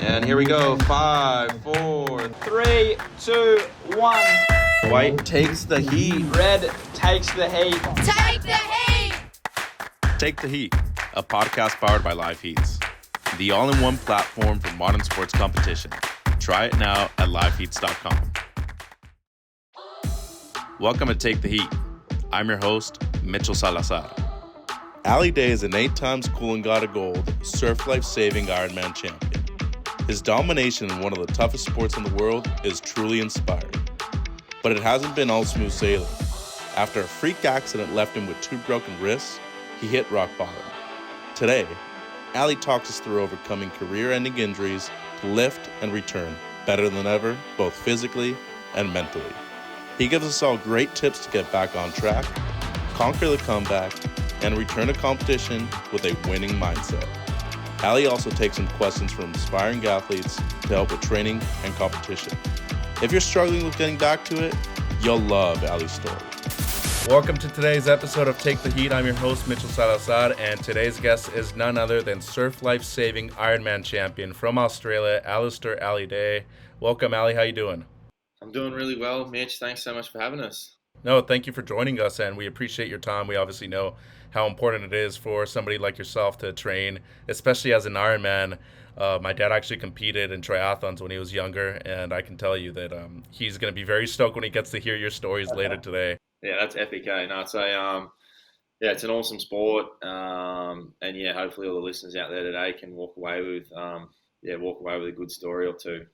And here we go. 5, 4, 3, 2, 1. White takes the heat. Red takes the heat. Take the heat! Take the Heat, a podcast powered by Liveheats, the all-in-one platform for modern sports competition. Try it now at liveheats.com. Welcome to Take the Heat. I'm your host, Mitchell Salazar. Ali Day is an 8 times Coolangatta Gold surf life-saving Ironman champion. His domination in one of the toughest sports in the world is truly inspiring. But it hasn't been all smooth sailing. After a freak accident left him with 2 broken wrists, he hit rock bottom. Today, Ali talks us through overcoming career-ending injuries to lift and return better than ever, both physically and mentally. He gives us all great tips to get back on track, conquer the comeback, and return to competition with a winning mindset. Ali also takes some questions from inspiring athletes to help with training and competition. If you're struggling with getting back to it, you'll love Ali's story. Welcome to today's episode of Take the Heat. I'm your host, Mitchell Salazar, and today's guest is none other than surf life-saving Ironman champion from Australia, Alastair Ali Day. Welcome, Ali. How you doing? I'm doing really well, Mitch. Thanks so much for having us. No, thank you for joining us, and we appreciate your time. We obviously know how important it is for somebody like yourself to train, especially as an Ironman. My dad actually competed in triathlons when he was younger, and I can tell you that he's going to be very stoked when he gets to hear your stories later today. Yeah, that's epic, eh? No, it's it's an awesome sport, and yeah, hopefully all the listeners out there today can walk away with a good story or two.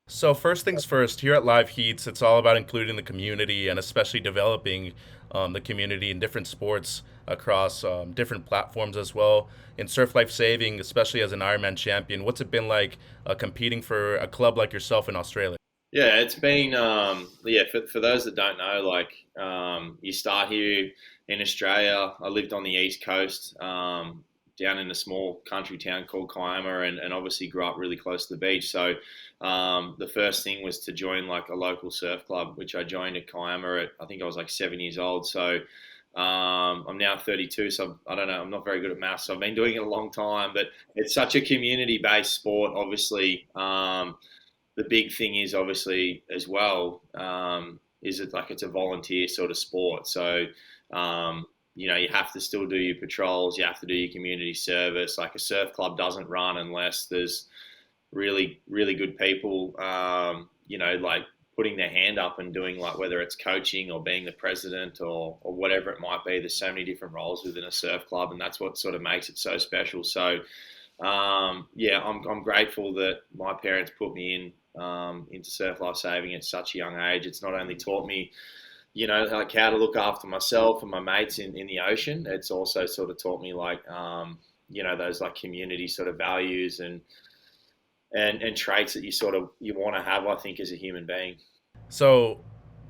So first things first, here at Liveheats, it's all about including the community and especially developing the community in different sports across different platforms as well. In surf life saving, especially as an Ironman champion, what's it been like competing for a club like yourself in Australia? Yeah, it's been for those that don't know, you start here in Australia. I lived on the East Coast, down in a small country town called Kiama, and obviously grew up really close to the beach. So the first thing was to join like a local surf club, which I joined at Kiama at, I think I was like 7 years old. So I'm now 32, so I don't know, I'm not very good at maths. So I've been doing it a long time, but it's such a community-based sport, obviously. The big thing is obviously as well, it's a volunteer sort of sport. So, you have to still do your patrols, you have to do your community service. Like a surf club doesn't run unless there's really, really good people, like putting their hand up and doing like, whether it's coaching or being the president or whatever it might be. There's so many different roles within a surf club, and that's what sort of makes it so special. So, I'm grateful that my parents put me into surf life saving at such a young age. It's not only taught me, like how to look after myself and my mates in the ocean. It's also sort of taught me those like community sort of values and traits that you want to have, I think, as a human being. So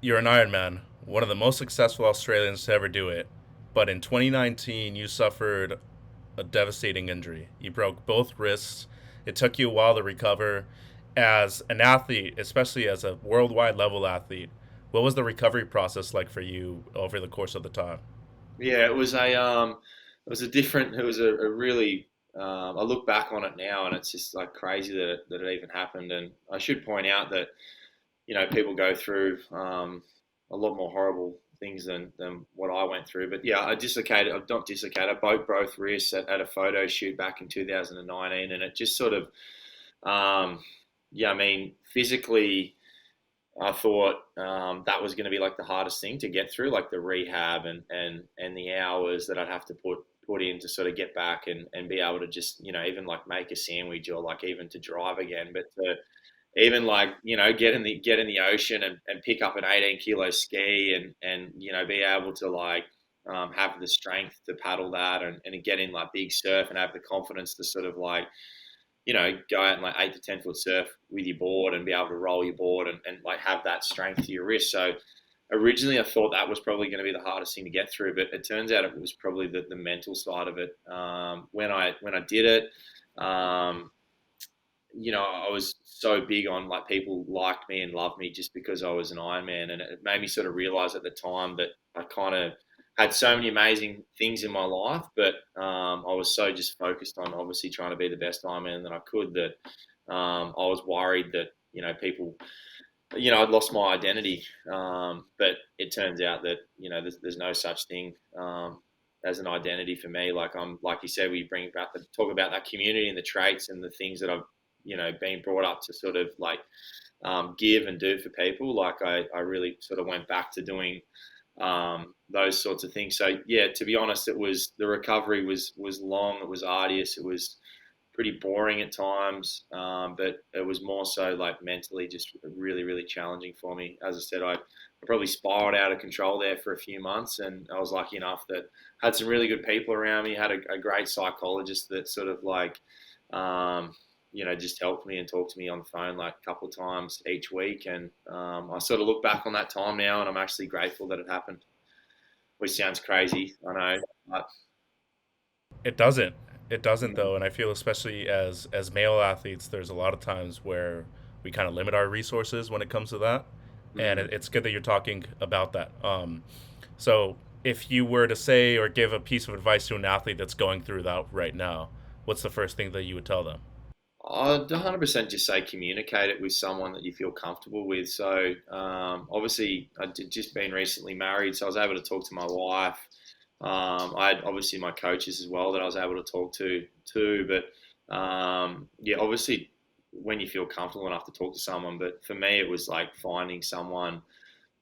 you're an Ironman, one of the most successful Australians to ever do it. But in 2019, you suffered a devastating injury. You broke both wrists. It took you a while to recover. As an athlete, especially as a worldwide level athlete, what was the recovery process like for you over the course of the time? Yeah, it was a really, I look back on it now and it's just like crazy that it even happened. And I should point out that, people go through a lot more horrible things than what I went through. But yeah, I broke both wrists at a photo shoot back in 2019, and it just sort of, physically, I thought that was going to be like the hardest thing to get through, like the rehab and the hours that I'd have to put in to sort of get back and be able to just, even like make a sandwich or like even to drive again. But to even like, get in the ocean and pick up an 18 kilo ski and be able to like have the strength to paddle that and get in like big surf and have the confidence to sort of like, go out in like 8 to 10 foot surf with your board and be able to roll your board and like have that strength to your wrist. So originally I thought that was probably going to be the hardest thing to get through, but it turns out it was probably the mental side of it. When I did it, I was so big on like people liked me and loved me just because I was an Ironman, and it made me sort of realize at the time that I kind of had so many amazing things in my life, but I was so just focused on obviously trying to be the best Ironman that I could that I was worried that people, I'd lost my identity. But it turns out that there's no such thing as an identity for me. Like you said, we talk about that community and the traits and the things that I've been brought up to sort of like give and do for people. Like I really sort of went back to doing those sorts of things. So yeah, to be honest, the recovery was long. It was arduous. It was pretty boring at times, but it was more so like mentally just really, really challenging for me. As I said, I probably spiraled out of control there for a few months, and I was lucky enough that I had some really good people around me. Had a great psychologist that sort of like, just helped me and talked to me on the phone like a couple of times each week. And I sort of look back on that time now, and I'm actually grateful that it happened, which sounds crazy, I know, but It doesn't. It doesn't though, and I feel especially as male athletes, there's a lot of times where we kind of limit our resources when it comes to that, and mm. it's good that you're talking about that. So if you were to say or give a piece of advice to an athlete that's going through that right now, what's the first thing that you would tell them? I'd 100% just say communicate it with someone that you feel comfortable with. So, obviously, just been recently married, so I was able to talk to my wife. I had obviously my coaches as well that I was able to talk to too. But yeah, obviously, when you feel comfortable enough to talk to someone. But for me, it was like finding someone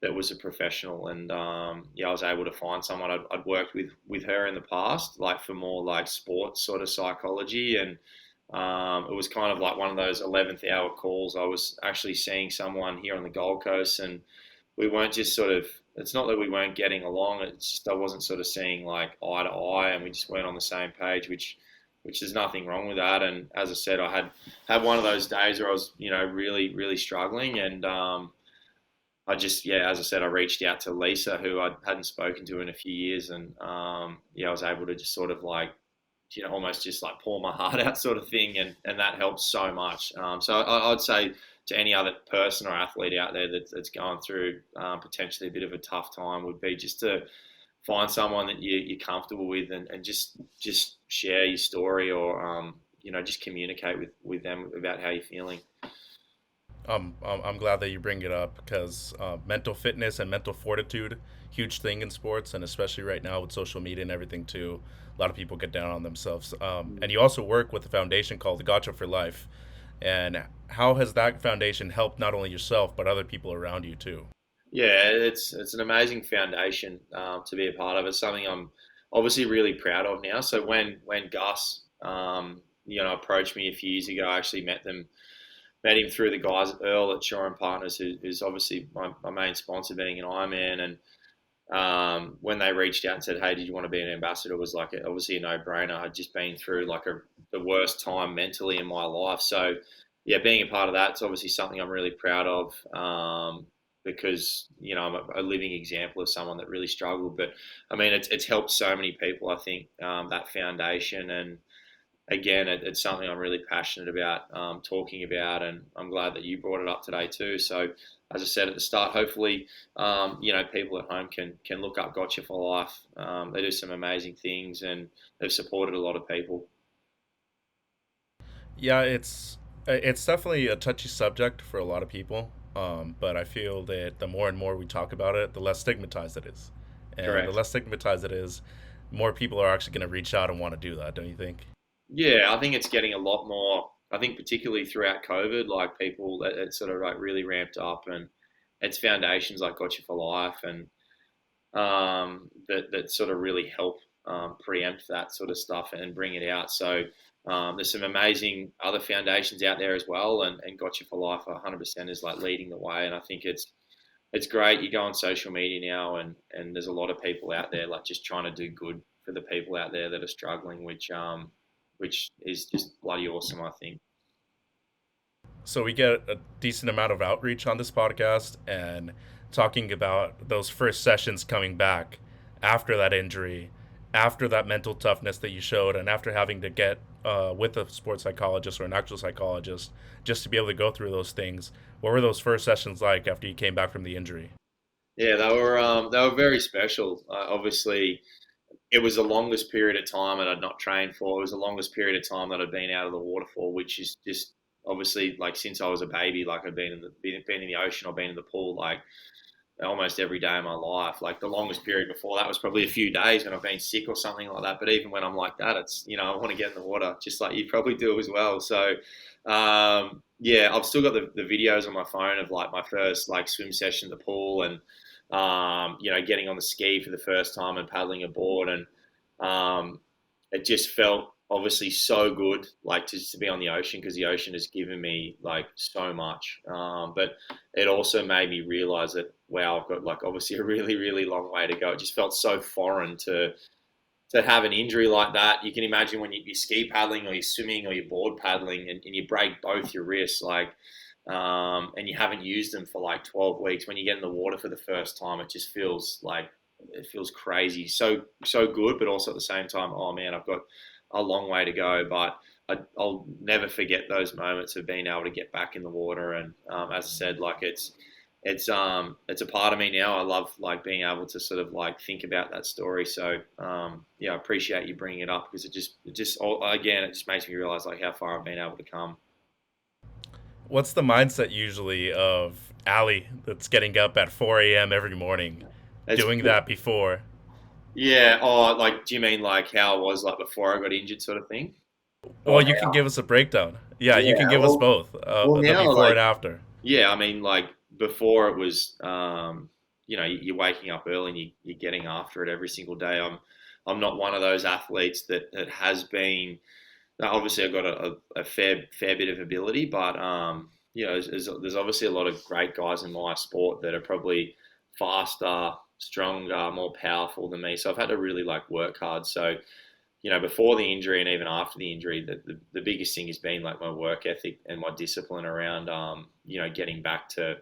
that was a professional, and yeah, I was able to find someone. I'd worked with her in the past, like for more like sports sort of psychology, and it was kind of like one of those 11th hour calls. I was actually seeing someone here on the Gold Coast, and we weren't just sort of. It's not that we weren't getting along. It's just I wasn't sort of seeing like eye to eye, and we just weren't on the same page, which there's nothing wrong with that. And as I said, I had one of those days where I was really really struggling, and I just, yeah, as I said, I reached out to Lisa, who I hadn't spoken to in a few years, and yeah, I was able to just sort of like, almost just like pour my heart out, sort of thing, and that helps so much. So I'd say to any other person or athlete out there that's going through potentially a bit of a tough time would be just to find someone that you're comfortable with, and just share your story, or just communicate with them about how you're feeling. I'm glad that you bring it up because mental fitness and mental fortitude, huge thing in sports, and especially right now with social media and everything too. A lot of people get down on themselves. And you also work with a foundation called Gotcha for Life. And how has that foundation helped not only yourself but other people around you too? Yeah, it's an amazing foundation to be a part of. It's something I'm obviously really proud of now. So when Gus approached me a few years ago, I actually met him through the guys at Earl at Shore and Partners, who's obviously my main sponsor, being an Ironman. And when they reached out and said, "Hey, did you want to be an ambassador?" It was like obviously a no-brainer. I'd just been through like the worst time mentally in my life. So yeah, being a part of that, it's obviously something I'm really proud of. Because I'm a living example of someone that really struggled. But I mean, it's helped so many people. I think that foundation, and again, it's something I'm really passionate about talking about, and I'm glad that you brought it up today too. So, as I said at the start, hopefully, people at home can look up Gotcha for Life. They do some amazing things, and they've supported a lot of people. Yeah, it's definitely a touchy subject for a lot of people. But I feel that the more and more we talk about it, the less stigmatized it is, and the Correct. less stigmatized it is, more people are actually going to reach out and want to do that. Don't you think? Yeah, I think it's getting a lot more. I think particularly throughout COVID, like people, it sort of like really ramped up, and it's foundations like Gotcha for Life, and that sort of really help preempt that sort of stuff and bring it out. So there's some amazing other foundations out there as well, and Gotcha for Life 100% is like leading the way. And I think it's great. You go on social media now, and there's a lot of people out there like just trying to do good for the people out there that are struggling, which is just bloody awesome, I think. So we get a decent amount of outreach on this podcast and talking about those first sessions coming back after that injury, after that mental toughness that you showed, and after having to get with a sports psychologist or an actual psychologist just to be able to go through those things. What were those first sessions like after you came back from the injury? Yeah, they were very special. Obviously, it was the longest period of time that I'd not trained for. It was the longest period of time that I'd been out of the water for, which is just obviously, like since I was a baby, like I've been in the ocean, I've been in the pool like almost every day of my life. Like the longest period before that was probably a few days when I've been sick or something like that. But even when I'm like that, it's, I want to get in the water just like you probably do as well. So, yeah, I've still got the videos on my phone of like my first like swim session at the pool and, getting on the ski for the first time and paddling a board. And it just felt obviously so good, like just to be on the ocean because the ocean has given me like so much. But it also made me realize that, wow, I've got like obviously a really, really long way to go. It just felt so foreign to have an injury like that. You can imagine when you're ski paddling or you're swimming or you're board paddling and you break both your wrists, like, and you haven't used them for like 12 weeks. When you get in the water for the first time, it just feels like, it feels crazy. So good, but also at the same time, oh man, I've got a long way to go. But I'll never forget those moments of being able to get back in the water. And as I said, like it's a part of me now. I love like being able to sort of like think about that story. So yeah, I appreciate you bringing it up because it just again, it just makes me realize like how far I've been able to come. What's the mindset usually of Ali that's getting up at 4 a.m. every morning, doing that before? Yeah. Oh, like, do you mean like how I was like before I got injured, sort of thing? Well, you can give us a breakdown. Yeah, you can give us both, the now, before like, and after. Yeah, I mean, like before it was, you're waking up early and you're getting after it every single day. I'm not one of those athletes that has been. Now, obviously, I've got a fair bit of ability, but there's obviously a lot of great guys in my sport that are probably faster, stronger, more powerful than me. So I've had to really like work hard. So before the injury and even after the injury, the biggest thing has been like my work ethic and my discipline around, getting back to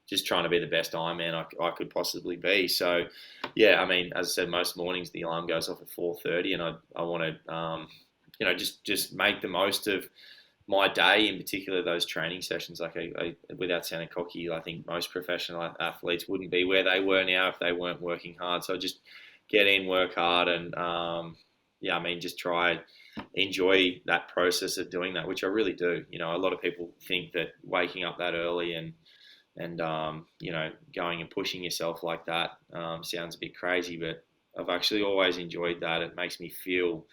just trying to be the best Ironman I could possibly be. So, yeah, I mean, as I said, most mornings the alarm goes off at 4:30, and I want to, just make the most of my day, in particular those training sessions. Like, without sounding cocky, I think most professional athletes wouldn't be where they were now if they weren't working hard. So just get in, work hard, and just try enjoy that process of doing that, which I really do. A lot of people think that waking up that early and going and pushing yourself like that sounds a bit crazy, but I've actually always enjoyed that. It makes me feel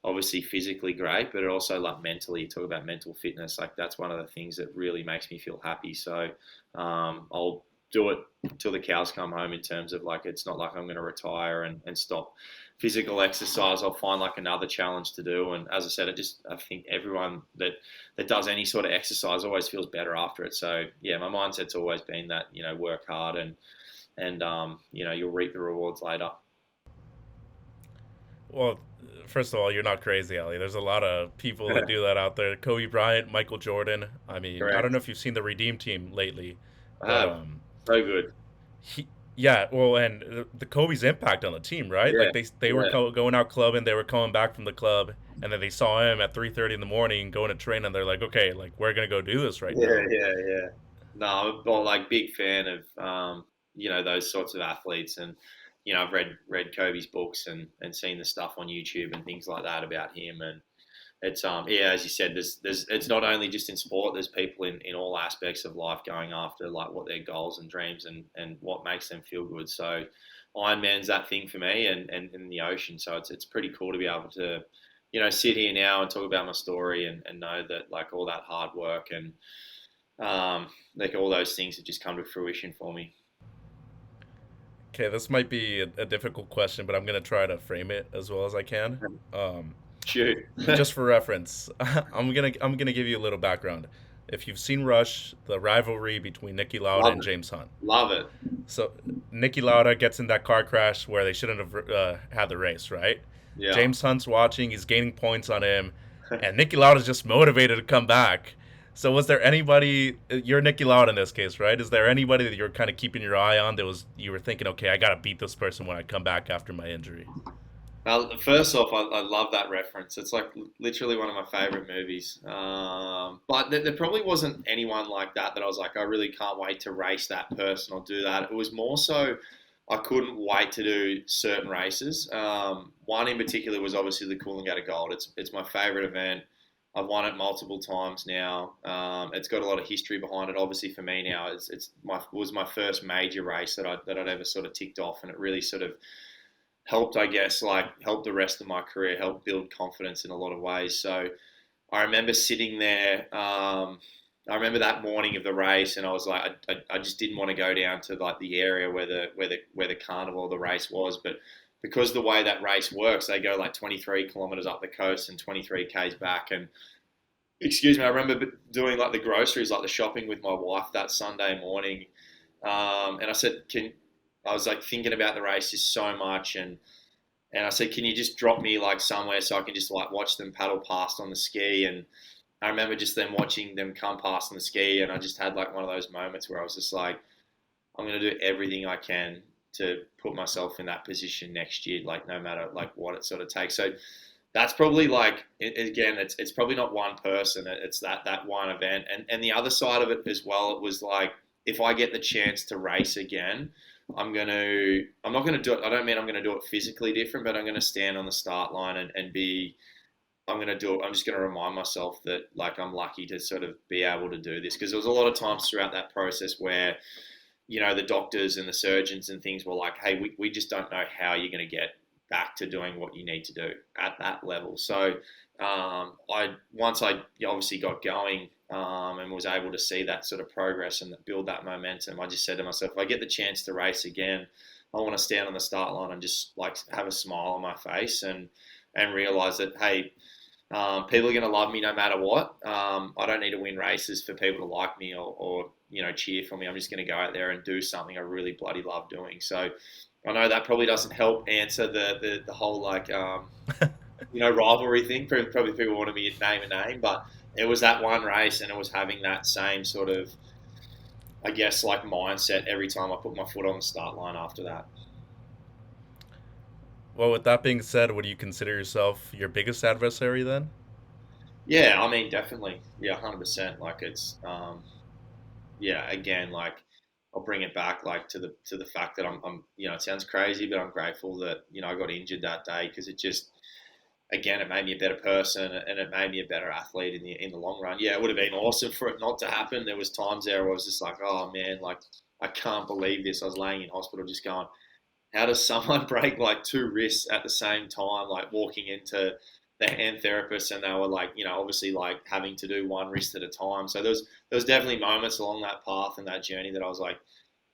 obviously physically great, but it also like mentally, you talk about mental fitness, like that's one of the things that really makes me feel happy. So I'll do it till the cows come home in terms of like, it's not like I'm going to retire and stop physical exercise. I'll find like another challenge to do. And as I said, I think everyone that does any sort of exercise always feels better after it. So yeah, my mindset's always been that, work hard and you'll reap the rewards later. Well, first of all, you're not crazy, Ali. There's a lot of people that do that out there. Kobe Bryant, Michael Jordan. I mean, Correct. I don't know if you've seen the Redeem Team lately. So good. And the Kobe's impact on the team, right? Yeah, like they were going out clubbing, they were coming back from the club, and then they saw him at 3:30 in the morning going to train, and they're like, okay, like we're gonna go do this right now. Yeah. No, I'm like big fan of those sorts of athletes, and I've read Kobe's books and seen the stuff on YouTube and things like that about him. And it's as you said, there's it's not only just in sport. There's people in all aspects of life going after like what their goals and dreams and what makes them feel good. So Ironman's that thing for me, and in the ocean. So it's pretty cool to be able to sit here now and talk about my story and know that like all that hard work and like all those things have just come to fruition for me. Okay, this might be a difficult question, but I'm gonna try to frame it as well as I can. Shoot. Just for reference, I'm gonna give you a little background. If you've seen Rush, the rivalry between Niki Lauda and James Hunt. Love it. So Niki Lauda gets in that car crash where they shouldn't have had the race, right? Yeah. James Hunt's watching, he's gaining points on him, and Niki Lauda's just motivated to come back. So was there anybody, you're Niki Lauda in this case, right? Is there anybody that you're kind of keeping your eye on you were thinking, okay, I got to beat this person when I come back after my injury? First off, I love that reference. It's like literally one of my favorite movies. But there probably wasn't anyone like that I was like, I really can't wait to race that person or do that. It was more so I couldn't wait to do certain races. One in particular was obviously the Coolangatta Gold. It's my favorite event. I've won it multiple times now. It's got a lot of history behind it. Obviously, for me now, was my first major race that I'd ever sort of ticked off, and it really sort of helped, I guess, like helped the rest of my career, helped build confidence in a lot of ways. So I remember sitting there. I remember that morning of the race, and I was like, I just didn't want to go down to like the area where the carnival, the race was, but because the way that race works, they go like 23 kilometers up the coast and 23 k's back. And excuse me, I remember doing like the groceries, like the shopping with my wife that Sunday morning, and I said, I was like thinking about the races so much, and I said, can you just drop me like somewhere so I can just like watch them paddle past on the ski? And I remember just then watching them come past on the ski, and I just had like one of those moments where I was just like, I'm going to do everything I can to put myself in that position next year, like no matter like what it sort of takes. So that's probably like, again, it's probably not one person, it's that one event. And the other side of it as well, it was like, if I get the chance to race again, I'm not going to do it. I don't mean I'm going to do it physically different, but I'm going to stand on the start line and be, I'm just going to remind myself that like I'm lucky to sort of be able to do this, because there was a lot of times throughout that process where, you know, the doctors and the surgeons and things were like, hey, we just don't know how you're going to get back to doing what you need to do at that level. So once I obviously got going and was able to see that sort of progress and build that momentum, I just said to myself, if I get the chance to race again, I want to stand on the start line and just like have a smile on my face and realize that, hey, people are going to love me no matter what. I don't need to win races for people to like me or you know, cheer for me. I'm just going to go out there and do something I really bloody love doing. So I know that probably doesn't help answer the whole like, you know, rivalry thing. Probably people want me to name a name, but it was that one race, and it was having that same sort of, I guess, like mindset every time I put my foot on the start line after that. Well, with that being said, would you consider yourself your biggest adversary then? Yeah, I mean, definitely. Yeah, 100%. Like it's, yeah, again, like I'll bring it back like to the fact that I'm you know, it sounds crazy, but I'm grateful that, you know, I got injured that day, because it just, again, it made me a better person and it made me a better athlete in the long run. Yeah, it would have been awesome for it not to happen. There was times there where I was just like, oh man, like I can't believe this. I was laying in hospital just going, how does someone break like two wrists at the same time, like walking into the hand therapist, and they were like, you know, obviously like having to do one wrist at a time. So there was definitely moments along that path and that journey that I was like,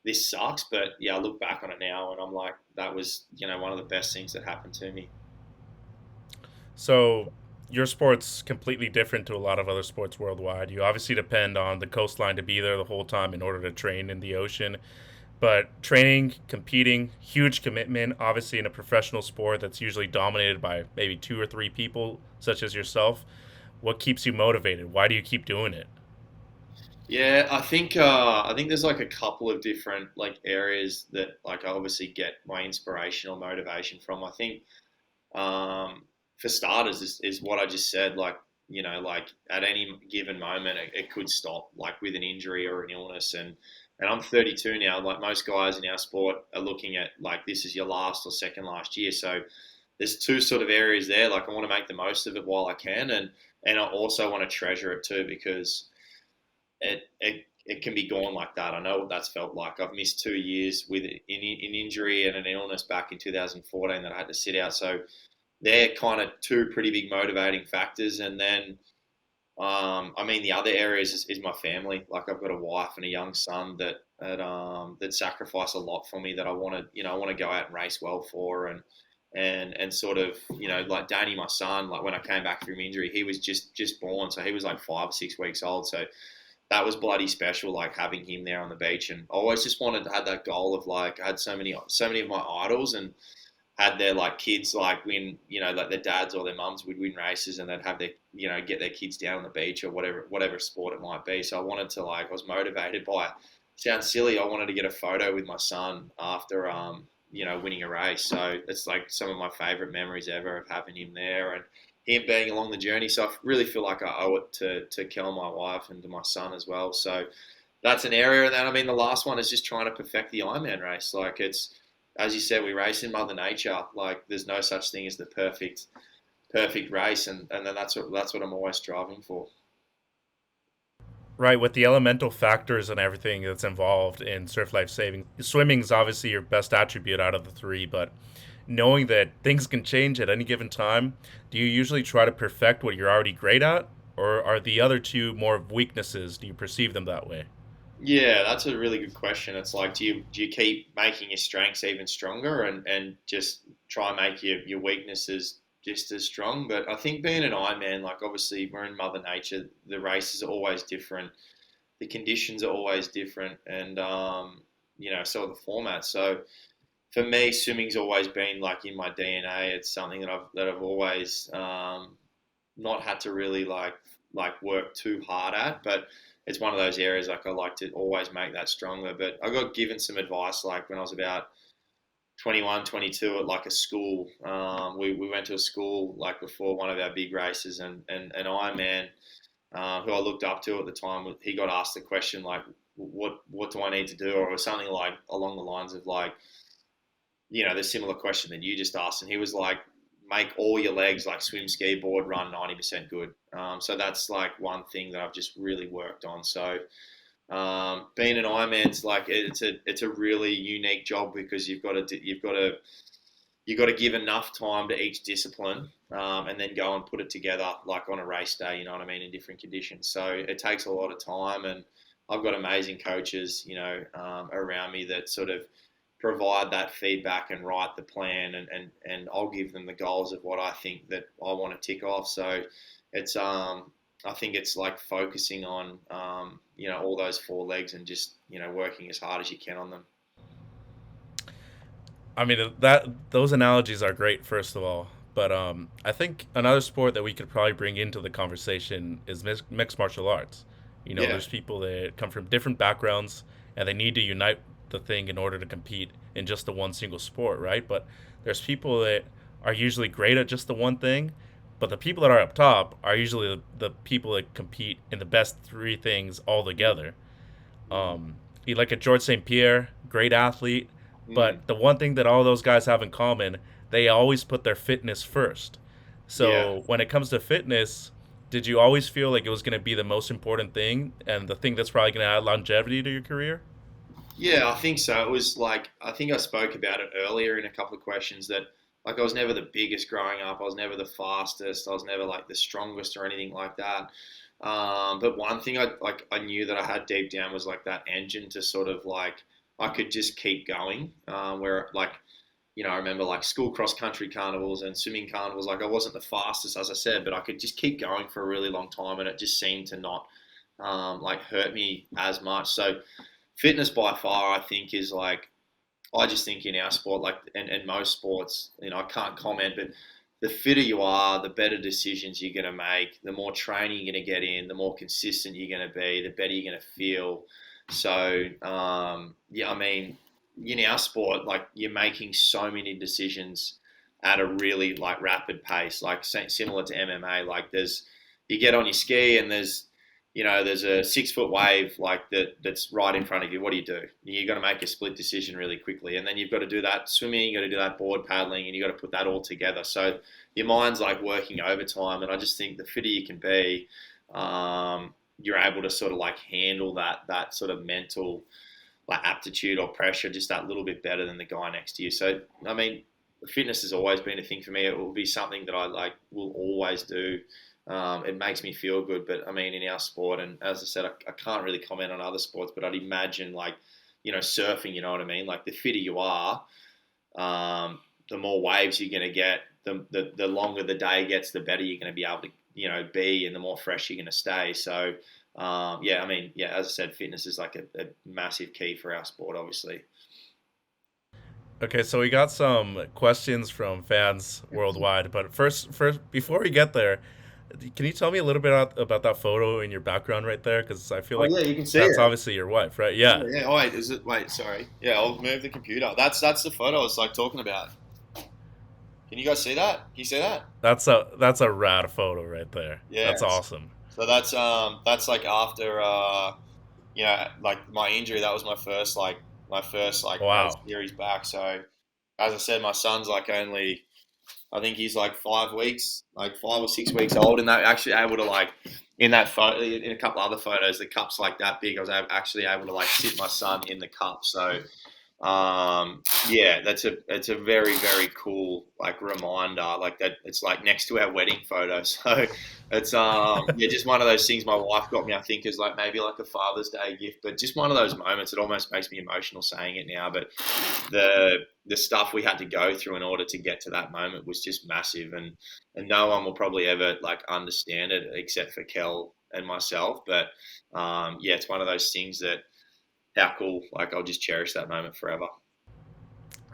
this sucks. But yeah, I look back on it now and I'm like, that was, you know, one of the best things that happened to me. So your sport's completely different to a lot of other sports worldwide. You obviously depend on the coastline to be there the whole time in order to train in the ocean. But training, competing, huge commitment, obviously in a professional sport that's usually dominated by maybe two or three people, such as yourself. What keeps you motivated? Why do you keep doing it? Yeah, I think there's like a couple of different like areas that like I obviously get my inspirational motivation from. I think for starters is what I just said. Like, you know, like at any given moment it could stop, like with an injury or an illness. And I'm 32 now. Like most guys in our sport are looking at like this is your last or second last year. So there's two sort of areas there. Like I want to make the most of it while I can, and I also want to treasure it too, because it can be gone like that. I know what that's felt like. I've missed 2 years with an injury and an illness back in 2014 that I had to sit out. So they're kind of two pretty big motivating factors. And then, I mean, the other areas is my family. Like I've got a wife and a young son that sacrifice a lot for me, that I want to, you know, I want to go out and race well for, and sort of, you know, like Danny, my son, like when I came back from injury, he was just born. So he was like 5 or 6 weeks old. So that was bloody special, like having him there on the beach. And I always just wanted to have that goal of like, I had so many of my idols, and had their like kids like win, you know, like their dads or their mums would win races, and they'd have their, you know, get their kids down on the beach or whatever sport it might be. So I wanted to like, I was motivated by it. Sounds silly, I wanted to get a photo with my son after you know, winning a race. So it's like some of my favorite memories ever of having him there and him being along the journey. So I really feel like I owe it to Kel, my wife, and to my son as well. So that's an area. And then, I mean, the last one is just trying to perfect the Ironman race. Like it's, as you said, we race in Mother Nature. Like there's no such thing as the perfect perfect race, and then that's what I'm always striving for. Right, with the elemental factors and everything that's involved in surf life saving, swimming is obviously your best attribute out of the three, but knowing that things can change at any given time, do you usually try to perfect what you're already great at, or are the other two more of weaknesses? Do you perceive them that way? Yeah, that's a really good question. It's like, do you keep making your strengths even stronger and just try and make your weaknesses just as strong? But I think being an Ironman, like obviously we're in Mother Nature, the races are always different, the conditions are always different, and so are the formats. So for me, swimming's always been like in my DNA. It's something that I've always not had to really like work too hard at, but it's one of those areas like I like to always make that stronger. But I got given some advice like when I was about 21, 22 at like a school. We went to a school like before one of our big races, and an Ironman who I looked up to at the time, he got asked the question like, what do I need to do, or it was something like along the lines of like, the similar question that you just asked, and he was like, make all your legs like swim, ski, board, run 90% good. So that's like one thing that I've just really worked on. So being an Ironman's like it's a really unique job because you've got to give enough time to each discipline, and then go and put it together like on a race day. You know what I mean, in different conditions. So it takes a lot of time, and I've got amazing coaches, around me that sort of provide that feedback and write the plan, and I'll give them the goals of what I think that I want to tick off. So it's I think it's like focusing on all those four legs and just working as hard as you can on them. I mean that those analogies are great, first of all, but I think another sport that we could probably bring into the conversation is mixed martial arts. Yeah, There's people that come from different backgrounds and they need to unite the thing in order to compete in just the one single sport, right? But there's people that are usually great at just the one thing, but the people that are up top are usually the people that compete in the best three things all together. You like a George St. Pierre, great athlete, mm, but the one thing that all those guys have in common, they always put their fitness first. yeah. So when it comes to fitness, did you always feel like it was going to be the most important thing and the thing that's probably going to add longevity to your career? Yeah, I think so. It was like I think I spoke about it earlier in a couple of questions that like I was never the biggest growing up. I was never the fastest. I was never like the strongest or anything like that. But one thing I knew that I had deep down was like that engine to sort of like I could just keep going. Where like I remember like school cross country carnivals and swimming carnivals. Like I wasn't the fastest, as I said, but I could just keep going for a really long time, and it just seemed to not like hurt me as much. So fitness by far, I think, is like I just think in our sport, like and most sports, I can't comment, but the fitter you are, the better decisions you're going to make, the more training you're going to get in, the more consistent you're going to be, the better you're going to feel. So yeah, I mean, in our sport, like you're making so many decisions at a really like rapid pace, like similar to MMA. Like you get on your ski and there's a 6 foot wave like that's right in front of you. What do? You've got to make a split decision really quickly, and then you've got to do that swimming, you've got to do that board paddling, and you've got to put that all together. So your mind's like working overtime, and I just think the fitter you can be, you're able to sort of like handle that sort of mental like aptitude or pressure just that little bit better than the guy next to you. So I mean, fitness has always been a thing for me. It will be something that I like will always do. It makes me feel good, but I mean, in our sport, and as I said, I can't really comment on other sports, but I'd imagine like, surfing, you know what I mean? Like the fitter you are, the more waves you're going to get, the longer the day gets, the better you're going to be able to, be, and the more fresh you're going to stay. So, yeah, I mean, yeah, as I said, fitness is like a massive key for our sport, obviously. Okay, so we got some questions from fans worldwide, but first, before we get there, can you tell me a little bit about that photo in your background right there? Because I feel Oh like yeah, you can see that's it. obviously your wife, right? Yeah, Yeah, yeah. Oh, wait, is it? Wait, sorry. Yeah, I'll move the computer. That's the photo I was like talking about. Can you guys see that? Can you see that? that's a rad photo right there. Yeah. That's awesome. So that's like after like my injury. That was my first like race Wow. series back. So as I said, my son's like only I think he's like 5 weeks, like 5 or 6 weeks old, and they're actually able to like in that photo, in a couple other photos, the cup's like that big. I was actually able to like sit my son in the cup. So yeah, it's a very very cool like reminder, like that it's like next to our wedding photo. So it's yeah, just one of those things my wife got me. I think is like maybe like a Father's Day gift, but just one of those moments. It almost makes me emotional saying it now, but the stuff we had to go through in order to get to that moment was just massive, and no one will probably ever like understand it except for Kel and myself. But yeah, it's one of those things that how cool. Like I'll just cherish that moment forever.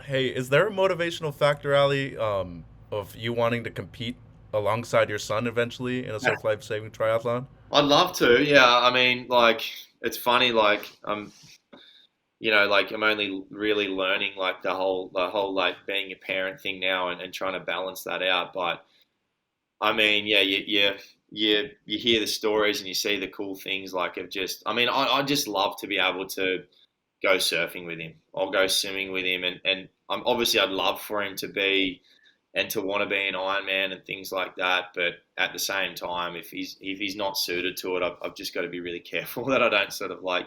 Hey, is there a motivational factor, Ali, of you wanting to compete alongside your son eventually in a surf life saving triathlon? I'd love to. Yeah, I mean, like it's funny. Like like I'm only really learning like the whole like being a parent thing now and trying to balance that out. But I mean, yeah, you hear the stories and you see the cool things like of just. I mean, I just love to be able to go surfing with him. I'll go swimming with him, and I'm obviously I'd love for him to be and to want to be an Ironman and things like that. But at the same time, if he's not suited to it, I've just got to be really careful that I don't sort of like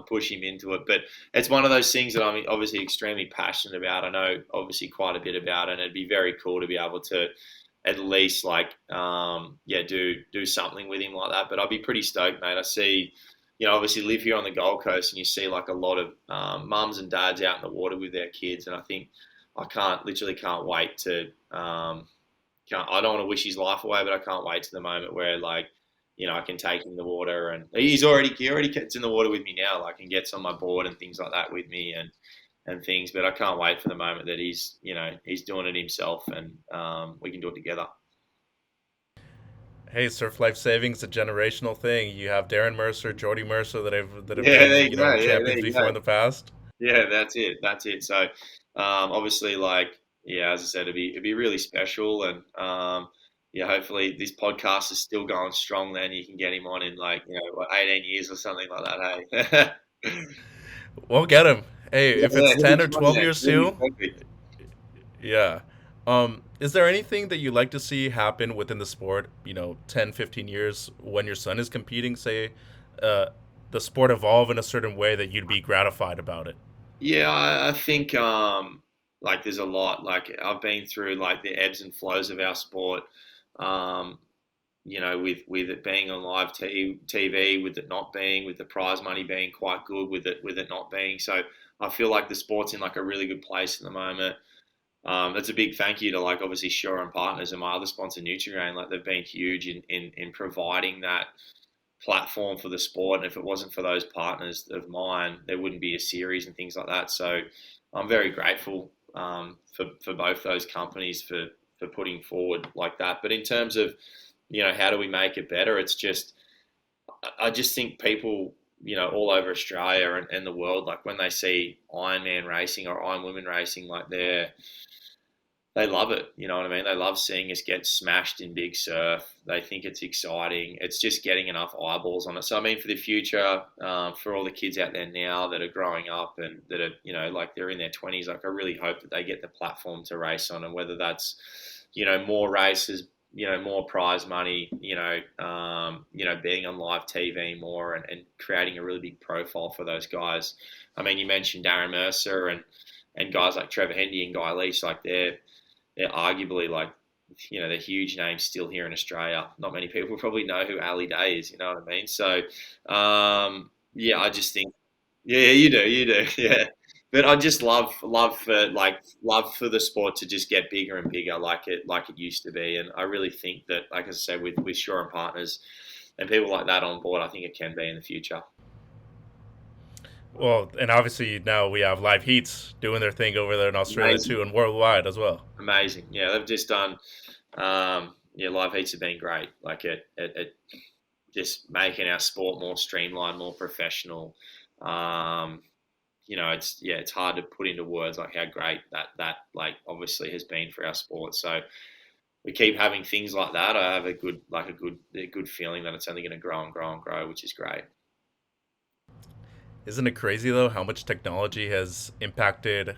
push him into it. But it's one of those things that I'm obviously extremely passionate about. I know obviously quite a bit about it, and it'd be very cool to be able to at least like yeah do something with him like that. But I'd be pretty stoked, mate. I see. Obviously live here on the Gold Coast, and you see like a lot of mums and dads out in the water with their kids, and I think literally can't wait to. I don't want to wish his life away, but I can't wait to the moment where like I can take him in the water, and he already gets in the water with me now, like and gets on my board and things like that with me and things. But I can't wait for the moment that he's doing it himself, and we can do it together. Hey, surf life saving's a generational thing. You have Darren Mercer, Jordy Mercer that have Yeah, been there you go. Yeah, there champions you before go. in the past. Yeah, that's it. That's it. So, obviously, like, yeah, as I said, it'd be really special, and yeah, hopefully this podcast is still going strong. Then you can get him on in like 18 years or something like that. Hey, We'll get him. Hey, yeah, if yeah, it's he'll be 10 or fun 12 then. years He'll be too, perfect. yeah. Is there anything that you like to see happen within the sport, 10, 15 years when your son is competing, say, uh, the sport evolve in a certain way that you'd be gratified about it? Yeah, I think like there's a lot. Like I've been through like the ebbs and flows of our sport. Um, with it being on live TV, with it not being, with the prize money being quite good, with it not being. So I feel like the sport's in like a really good place at the moment. That's a big thank you to like obviously Shore and Partners and my other sponsor Nutrigrain. Like they've been huge in providing that platform for the sport. And if it wasn't for those partners of mine, there wouldn't be a series and things like that. So I'm very grateful for both those companies for putting forward like that. But in terms of how do we make it better? It's just I just think people all over Australia and the world, like when they see Ironman racing or Iron Women racing, like they love it. You know what I mean? They love seeing us get smashed in big surf. They think it's exciting. It's just getting enough eyeballs on it. So I mean, for the future, for all the kids out there now that are growing up and that are like they're in their 20s, like I really hope that they get the platform to race on, and whether that's more races, more prize money, being on live TV more and creating a really big profile for those guys. I mean, you mentioned Darren Mercer and guys like Trevor Hendy and Guy Leach, like they're arguably like they're huge names still here in Australia. Not many people probably know who Ali Day is. You know what I mean? So yeah, I just think yeah, you do, yeah. But I just love for the sport to just get bigger and bigger, like it used to be. And I really think that, like I said, with Shore and Partners and people like that on board, I think it can be in the future. Well, and obviously now we have Liveheats doing their thing over there in Australia Amazing, too, and worldwide as well. amazing. Yeah, they've just done. Yeah, live heats have been great. Like it just making our sport more streamlined, more professional. Um, it's hard to put into words like how great that like obviously has been for our sport. So we keep having things like that. I have a good feeling that it's only going to grow and grow and grow, which is great. Isn't it crazy though how much technology has impacted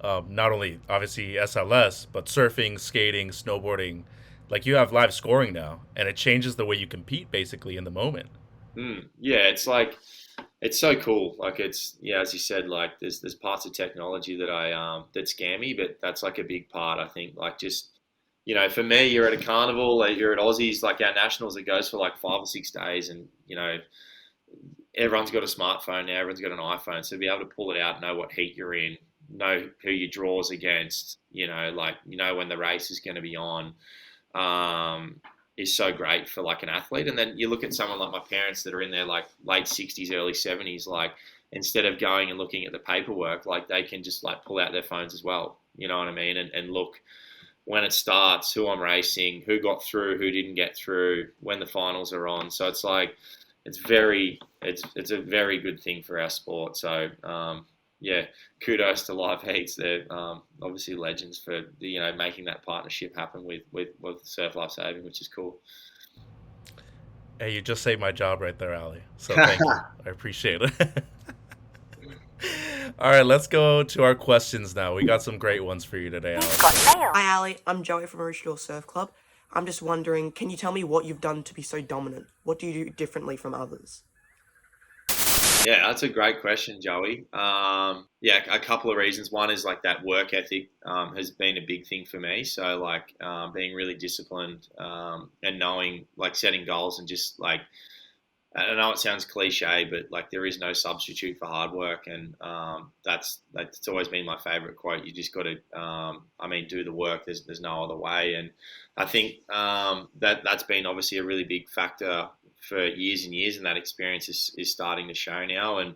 not only obviously SLS, but surfing, skating, snowboarding. Like you have live scoring now, and it changes the way you compete basically in the moment. Yeah, it's like it's so cool. Like it's yeah, as you said, like there's parts of technology that I that scare me, but that's like a big part. I think like just for me, you're at a carnival, like you're at Aussies, like our nationals, it goes for like 5 or 6 days, and everyone's got a smartphone now, everyone's got an iPhone, so to be able to pull it out, know what heat you're in, know who your draws against, when the race is going to be on, is so great for like an athlete. And then you look at someone like my parents that are in their like late 60s, early 70s, like instead of going and looking at the paperwork, like they can just like pull out their phones as well. You know what I mean? And look when it starts, who I'm racing, who got through, who didn't get through, when the finals are on. So it's like it's a very good thing for our sport. So yeah, kudos to Liveheats. They're obviously legends for making that partnership happen with Surf Life Saving, which is cool. Hey, you just saved my job right there, Ali. So thank you. I appreciate it. All right, let's go to our questions now. We got some great ones for you today, Ali. Hi, Ali. I'm Joey from Original Surf Club. I'm just wondering, can you tell me what you've done to be so dominant? What do you do differently from others? Yeah, that's a great question, Joey. Yeah, a couple of reasons. One is like that work ethic has been a big thing for me. So like being really disciplined and knowing, like setting goals and just like, I know it sounds cliche, but like there is no substitute for hard work, and that's always been my favorite quote. You just got to, do the work. There's no other way, and I think that's been obviously a really big factor for years and years, and that experience is starting to show now. And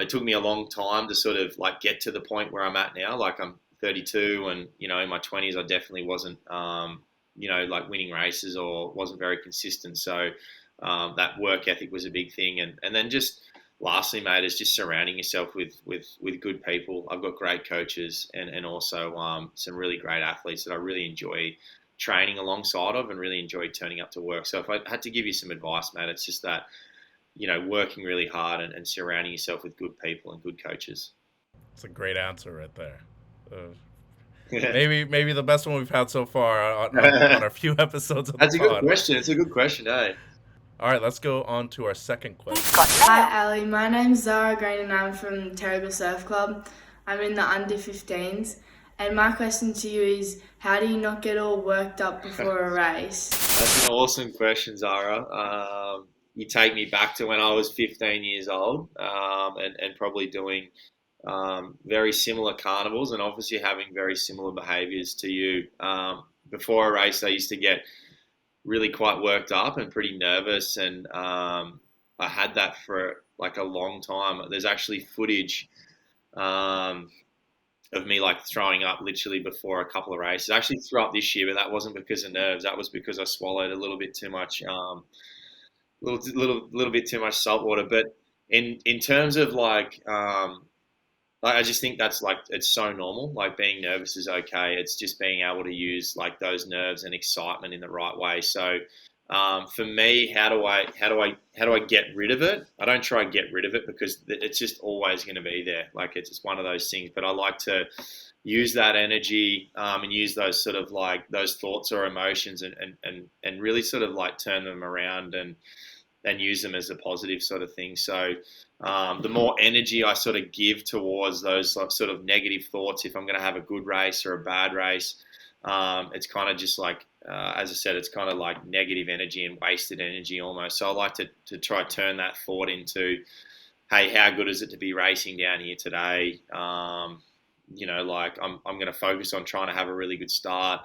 it took me a long time to sort of like get to the point where I'm at now. Like I'm 32, and in my 20s, I definitely wasn't, like winning races or wasn't very consistent. So that work ethic was a big thing, and then just lastly, mate, is just surrounding yourself with good people. I've got great coaches and also some really great athletes that I really enjoy training alongside of and really enjoy turning up to work. So if I had to give you some advice, mate, it's just that working really hard and surrounding yourself with good people and good coaches. It's a great answer right there. Maybe the best one we've had so far on our few episodes of That's the pod. That's a good question. It's a good question, eh? All right, let's go on to our second question. Hi, Ali. My name's Zara Green and I'm from Terrigal Surf Club. I'm in the under 15s. And my question to you is, how do you not get all worked up before a race? That's an awesome question, Zara. You take me back to when I was 15 years old and probably doing very similar carnivals and obviously having very similar behaviours to you. Before a race, I used to get really quite worked up and pretty nervous, and I had that for like a long time. There's actually footage of me like throwing up literally before a couple of races. I actually threw up this year, but that wasn't because of nerves. That was because I swallowed a little bit too much, little bit too much salt water. But in terms of like I just think that's like it's so normal. Like being nervous is okay. It's just being able to use like those nerves and excitement in the right way. So for me, how do I get rid of it? I don't try and get rid of it because it's just always going to be there. Like it's just one of those things. But I like to use that energy and use those sort of like those thoughts or emotions and really sort of like turn them around and use them as a positive sort of thing. So the more energy I sort of give towards those sort of negative thoughts, if I'm going to have a good race or a bad race, it's kind of just like, as I said, it's kind of like negative energy and wasted energy almost. So I like to try to turn that thought into, hey, how good is it to be racing down here today? Like I'm going to focus on trying to have a really good start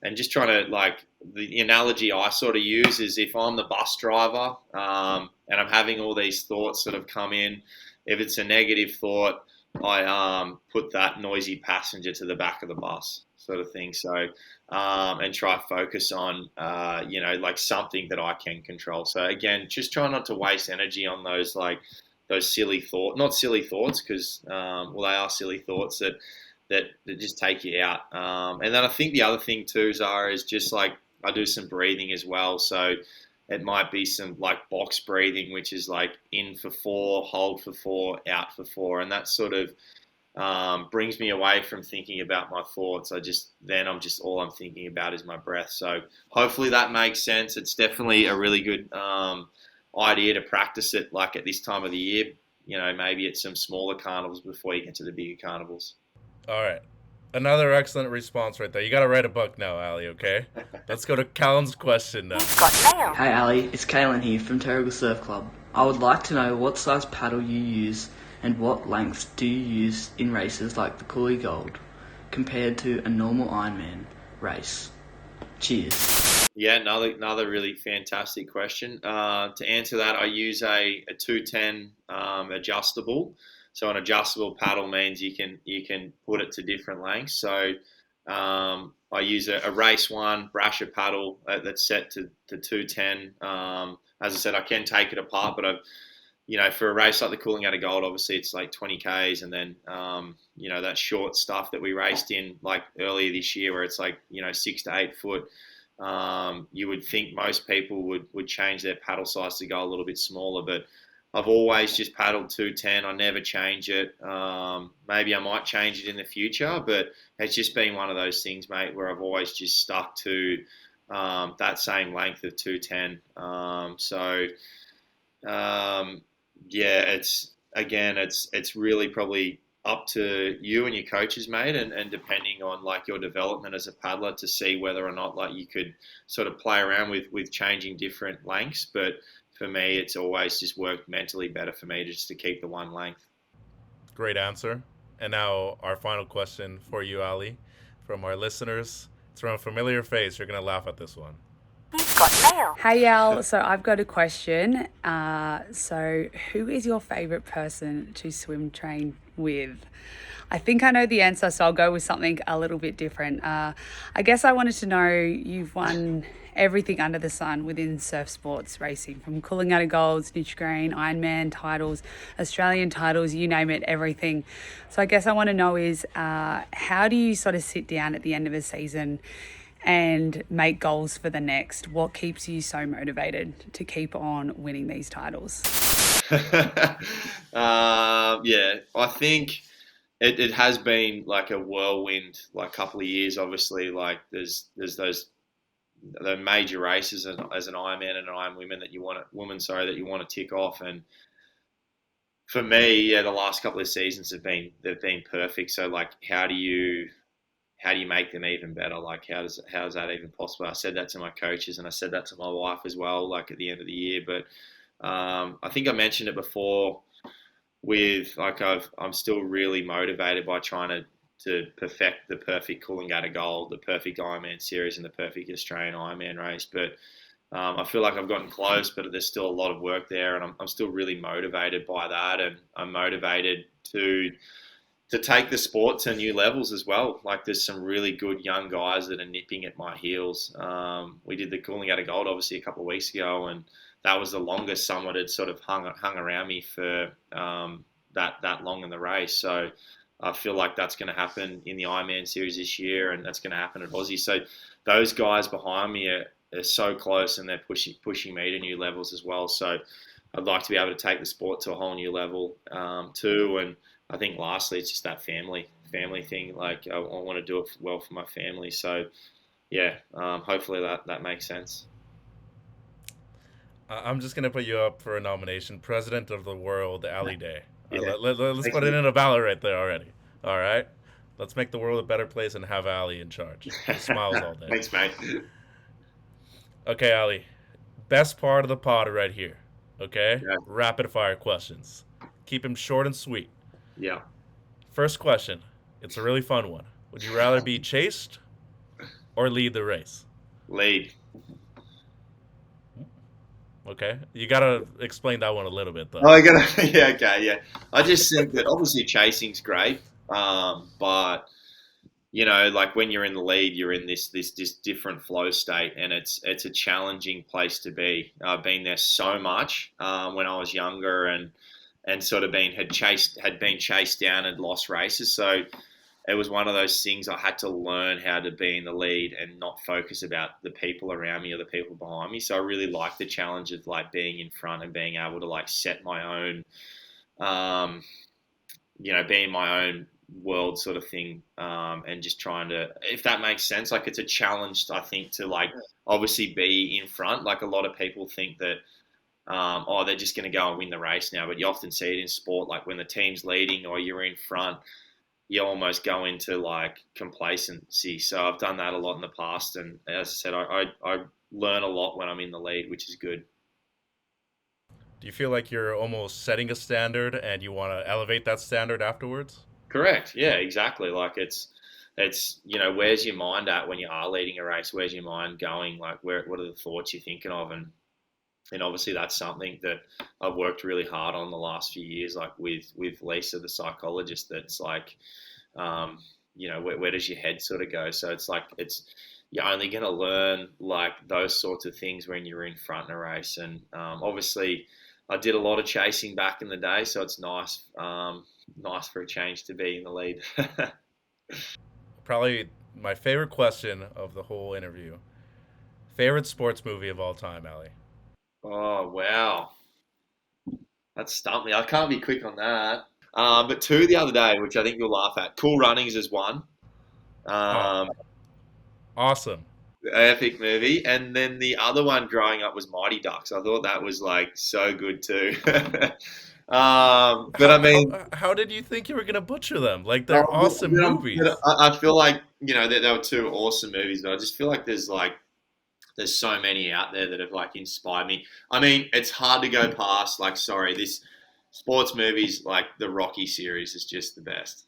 and just trying to like the analogy I sort of use is if I'm the bus driver and I'm having all these thoughts sort of come in, if it's a negative thought, I put that noisy passenger to the back of the bus sort of thing. So and try to focus on like something that I can control. So again, just try not to waste energy on those like those silly thoughts, not silly thoughts because they are silly thoughts that just take you out. And then I think the other thing too, Zara, is just like I do some breathing as well. So it might be some like box breathing, which is like in for 4, hold for 4, out for 4. And that's sort of brings me away from thinking about my thoughts. I'm just all I'm thinking about is my breath. So hopefully that makes sense. It's definitely a really good idea to practice it like at this time of the year. Maybe at some smaller carnivals before you get to the bigger carnivals. All right. Another excellent response right there. You got to write a book now, Ali, okay? Let's go to Callan's question now. Hey Ali, it's Kaylin here from Terrigal Surf Club. I would like to know what size paddle you use and what length do you use in races like the Coolie Gold compared to a normal Ironman race? Cheers. Yeah, another really fantastic question. To answer that, I use a 210 adjustable. So an adjustable paddle means you can put it to different lengths. So I use a race one brasher paddle that's set to 210. As I said, I can take it apart, but for a race like the Coolangatta Gold, obviously it's like 20 Ks, and then that short stuff that we raced in like earlier this year, where it's like 6 to 8 foot. You would think most people would change their paddle size to go a little bit smaller, but I've always just paddled 210. I never change it. Maybe I might change it in the future, but it's just been one of those things, mate, where I've always just stuck to that same length of 210. It's really probably up to you and your coaches, mate, and depending on like your development as a paddler to see whether or not like you could sort of play around with changing different lengths. But for me, it's always just worked mentally better for me just to keep the one length. Great answer. And now our final question for you, Ali, from our listeners. It's from a familiar face. You're going to laugh at this one. Hey, Al. So I've got a question. So who is your favorite person to swim train with? I think I know the answer, so I'll go with something a little bit different. I guess I wanted to know, you've won everything under the sun within surf sports racing, from Coolangatta Golds, Nitchgrain, Ironman titles, Australian titles, you name it, everything. So I guess I want to know is how do you sort of sit down at the end of a season and make goals for the next? What keeps you so motivated to keep on winning these titles? I think it has been like a whirlwind, like couple of years. Obviously, like there's those the major races as an Ironman and an Ironwoman that you want to tick off. And for me, the last couple of seasons they've been perfect. So like, how do you make them even better? Like, how is that even possible? I said that to my coaches, and I said that to my wife as well, like at the end of the year. But I think I mentioned it before with like I'm still really motivated by trying to perfect the perfect Coolangatta Gold, the perfect Ironman series, and the perfect Australian Ironman race. But I feel like I've gotten close, but there's still a lot of work there, and I'm still really motivated by that, and I'm motivated to take the sport to new levels as well. Like there's some really good young guys that are nipping at my heels. We did the Coolangatta Gold obviously a couple of weeks ago, and that was the longest someone had sort of hung around me for that long in the race. So I feel like that's going to happen in the Ironman series this year, and that's going to happen at Aussie. So those guys behind me are so close, and they're pushing me to new levels as well. So I'd like to be able to take the sport to a whole new level too. And I think lastly, it's just that family thing. Like I want to do it well for my family. So yeah, hopefully that makes sense. I'm just going to put you up for a nomination, President of the World, Ali Day. Yeah. Let's put it in a ballot right there already. All right? Let's make the world a better place and have Ali in charge. Smiles all day. Thanks, mate. Okay, Ali. Best part of the pod right here. Okay? Yeah. Rapid fire questions. Keep them short and sweet. Yeah. First question. It's a really fun one. Would you rather be chased or lead the race? Lead. Okay. You got to explain that one a little bit, though. Oh, yeah. I just think that obviously chasing's great, but like when you're in the lead, you're in this different flow state, and it's a challenging place to be. I've been there so much when I was younger, and sort of had been chased down and lost races. So it was one of those things I had to learn how to be in the lead and not focus about the people around me or the people behind me. So I really like the challenge of like being in front and being able to like set my own, being my own world sort of thing, and just trying to, if that makes sense, like it's a challenge, I think, to like obviously be in front. Like a lot of people think that, they're just going to go and win the race now, but you often see it in sport, like when the team's leading or you're in front, you almost go into like complacency. So I've done that a lot in the past, and as I said, I learn a lot when I'm in the lead, which is good. Do you feel like you're almost setting a standard and you want to elevate that standard afterwards? Correct. Yeah, exactly. Like it's where's your mind at when you are leading a race? Where's your mind going? Like what are the thoughts you're thinking of? And obviously that's something that I've worked really hard on the last few years, like with Lisa, the psychologist, that's like, where does your head sort of go? So it's like, you're only going to learn like those sorts of things when you're in front in a race. And obviously I did a lot of chasing back in the day, so it's nice for a change to be in the lead. Probably my favorite question of the whole interview. Favorite sports movie of all time, Ali? Oh, wow. That stumped me. I can't be quick on that. But two the other day, which I think you'll laugh at. Cool Runnings is one. Awesome. Epic movie. And then the other one growing up was Mighty Ducks. I thought that was like so good too. But I mean, how did you think you were gonna butcher them? Like they're awesome movies. I feel like they were two awesome movies, but I just feel like there's so many out there that have like inspired me. I mean, it's hard to go past this sports movies like the Rocky series is just the best.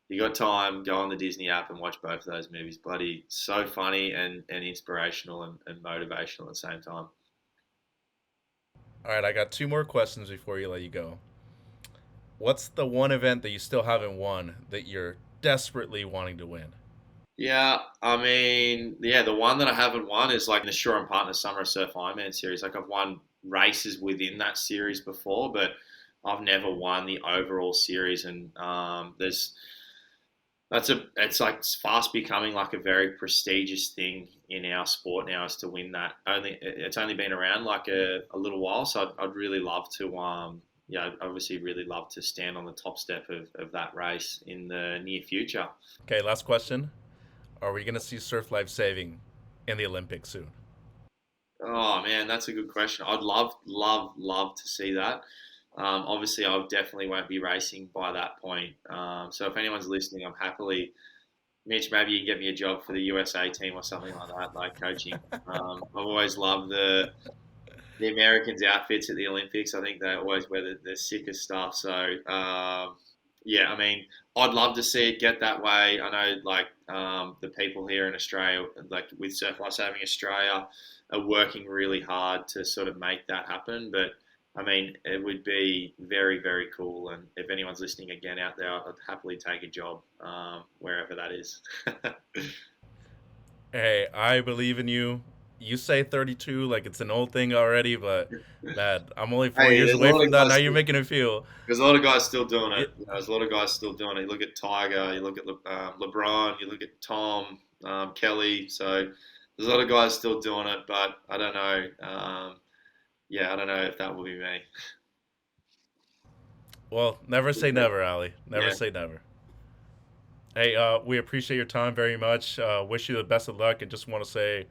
You got time, go on the Disney app and watch both of those movies. Bloody so funny and inspirational and motivational at the same time. All right, I got two more questions before you let you go. What's the one event that you still haven't won that you're desperately wanting to win? Yeah, I mean, the one that I haven't won is like the Shore and Partner Summer Surf Ironman series. Like I've won races within that series before, but I've never won the overall series. And it's fast becoming like a very prestigious thing in our sport now, is to win that. It's only been around like a little while, so I'd really love to obviously really love to stand on the top step of that race in the near future. Okay, last question. Are we going to see surf life saving in the Olympics soon? Oh man, that's a good question. I'd love to see that. Obviously, I definitely won't be racing by that point. So if anyone's listening, I'm happily, Mitch, maybe you can get me a job for the USA team or something like that, like coaching. I've always loved the Americans' outfits at the Olympics. I think they always wear the sickest stuff. So, I mean, I'd love to see it get that way. I know, the people here in Australia, like with Surf Life Saving Australia, are working really hard to sort of make that happen. But I mean, it would be very, very cool. And if anyone's listening again out there, I'd happily take a job wherever that is. Hey, I believe in you. You say 32 like it's an old thing already, but man, I'm only 4 years away from that. Now you're making it feel. There's a lot of guys still doing it. There's a lot of guys still doing it. You look at Tiger, you look at LeBron, you look at Tom, Kelly. So there's a lot of guys still doing it, but I don't know. I don't know if that will be me. Well, never say never, Ali. Never say never. Hey, we appreciate your time very much. Wish you the best of luck, and just want to say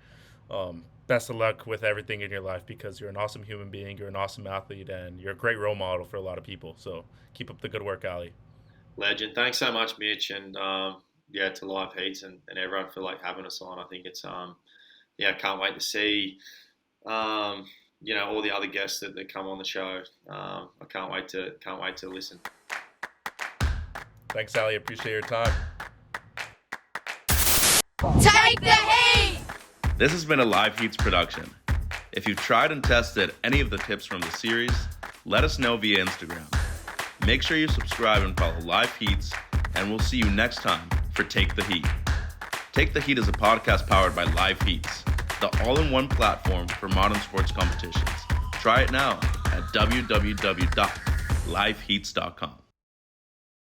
best of luck with everything in your life, because you're an awesome human being, you're an awesome athlete, and you're a great role model for a lot of people. So keep up the good work, Ali. Legend. Thanks so much, Mitch, and to Liveheats and everyone for like having us on. I think it's can't wait to see all the other guests that come on the show. I can't wait to listen. Thanks, Ali. Appreciate your time. Take the heat! This has been a Liveheats production. If you've tried and tested any of the tips from the series, let us know via Instagram. Make sure you subscribe and follow Liveheats, and we'll see you next time for Take the Heat. Take the Heat is a podcast powered by Liveheats, the all-in-one platform for modern sports competitions. Try it now at www.liveheats.com.